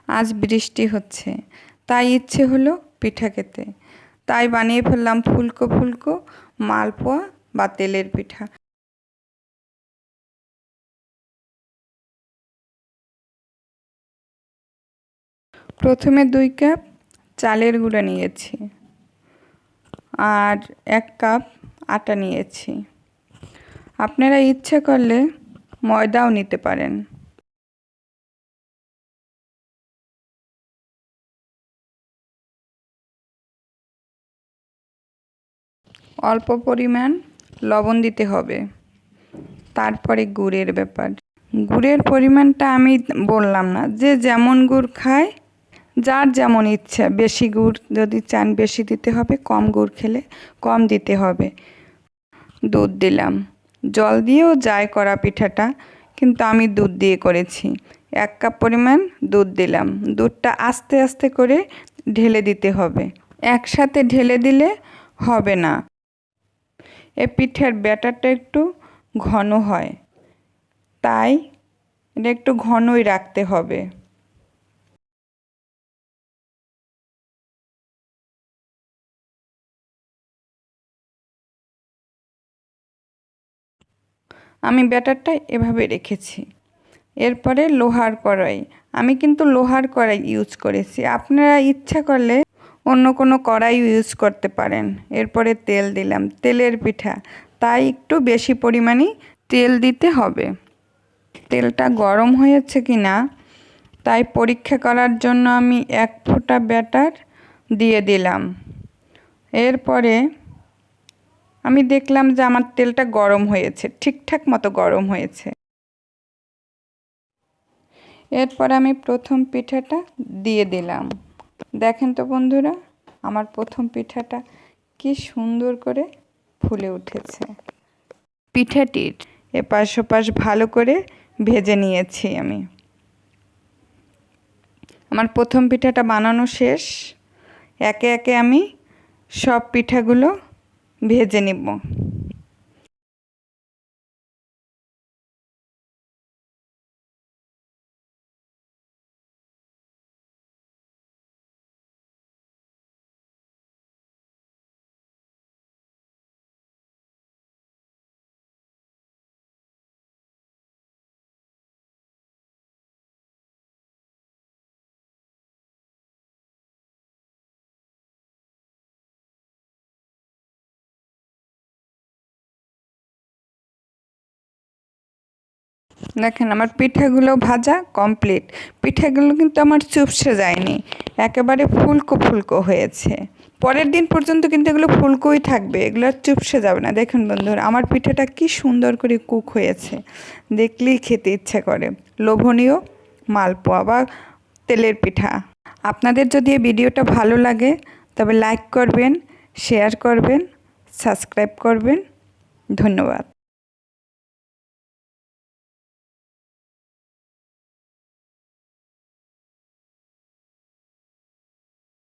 আজ বৃষ্টি হচ্ছে, তাই ইচ্ছে হলো পিঠা খেতে। তাই বানিয়ে ফেললাম ফুলকো ফুলকো মালপোয়া বা তেলের পিঠা। প্রথমে 2 কাপ চালের গুঁড়া নিয়েছি আর 1 কাপ আটা নিয়েছি। আপনারা ইচ্ছে করলে ময়দাও নিতে পারেন। অল্প পরিমাণ লবণ দিতে হবে। তারপরে গুড়ের ব্যাপার। গুড়ের পরিমাণটা আমি বললাম না, যে যেমন গুড় খায় যার যেমন ইচ্ছা, বেশি গুড় যদি চান বেশি দিতে হবে, কম গুড় খেলে কম দিতে হবে। দুধ দিলাম। জল দিয়েও যায় করা পিঠাটা, কিন্তু আমি দুধ দিয়ে করেছি। 1 কাপ পরিমাণ দুধ দিলাম। দুধটা আস্তে আস্তে করে ঢেলে দিতে হবে, একসাথে ঢেলে দিলে হবে না। এই পিঠার ব্যাটারটা একটু ঘন হয়, তাই এটা একটু ঘনই রাখতে হবে। আমি ব্যাটারটা এভাবে রেখেছি। এরপরে লোহার কড়াই, আমি কিন্তু লোহার কড়াই ইউজ করেছি। আপনারা ইচ্ছা করলে অন্য কোনো কড়াই ইউজ করতে পারেন। এরপরে তেল দিলাম, তেলের পিঠা তাই একটু বেশি পরিমাণেই তেল দিতে হবে। তেলটা গরম হয়েছে কি না তাই পরীক্ষা করার জন্য আমি 1 ফোঁটা ব্যাটার দিয়ে দিলাম। এরপরে আমি দেখলাম যে আমার তেলটা গরম হয়েছে, ঠিকঠাক মতো গরম হয়েছে। এরপর আমি প্রথম পিঠাটা দিয়ে দিলাম। দেখেন তো বন্ধুরা, আমার প্রথম পিঠাটা কি সুন্দর করে ফুলে উঠেছে। পিঠাটির এপাশ ওপাশ ভালো করে ভেজে নিয়েছি আমি। আমার প্রথম পিঠাটা বানানো শেষ। একে একে আমি সব পিঠাগুলো ভেজে নিব। দেখেন আমার পিঠাগুলো ভাজা কমপ্লিট। পিঠাগুলো কিন্তু আমার চুপসে যায়নি, একেবারে ফুলকো ফুলকো হয়েছে। পরের দিন পর্যন্ত কিন্তু এগুলো ফুলকোই থাকবে, এগুলো আর চুপসে যাবে না। দেখুন বন্ধুরা, আমার পিঠাটা কি সুন্দর করে কুক হয়েছে, দেখলেই খেতে ইচ্ছে করে। লোভনীয় মালপোয়া বা তেলের পিঠা। আপনাদের যদি এই ভিডিওটা ভালো লাগে তবে লাইক করবেন, শেয়ার করবেন, সাবস্ক্রাইব করবেন। ধন্যবাদ।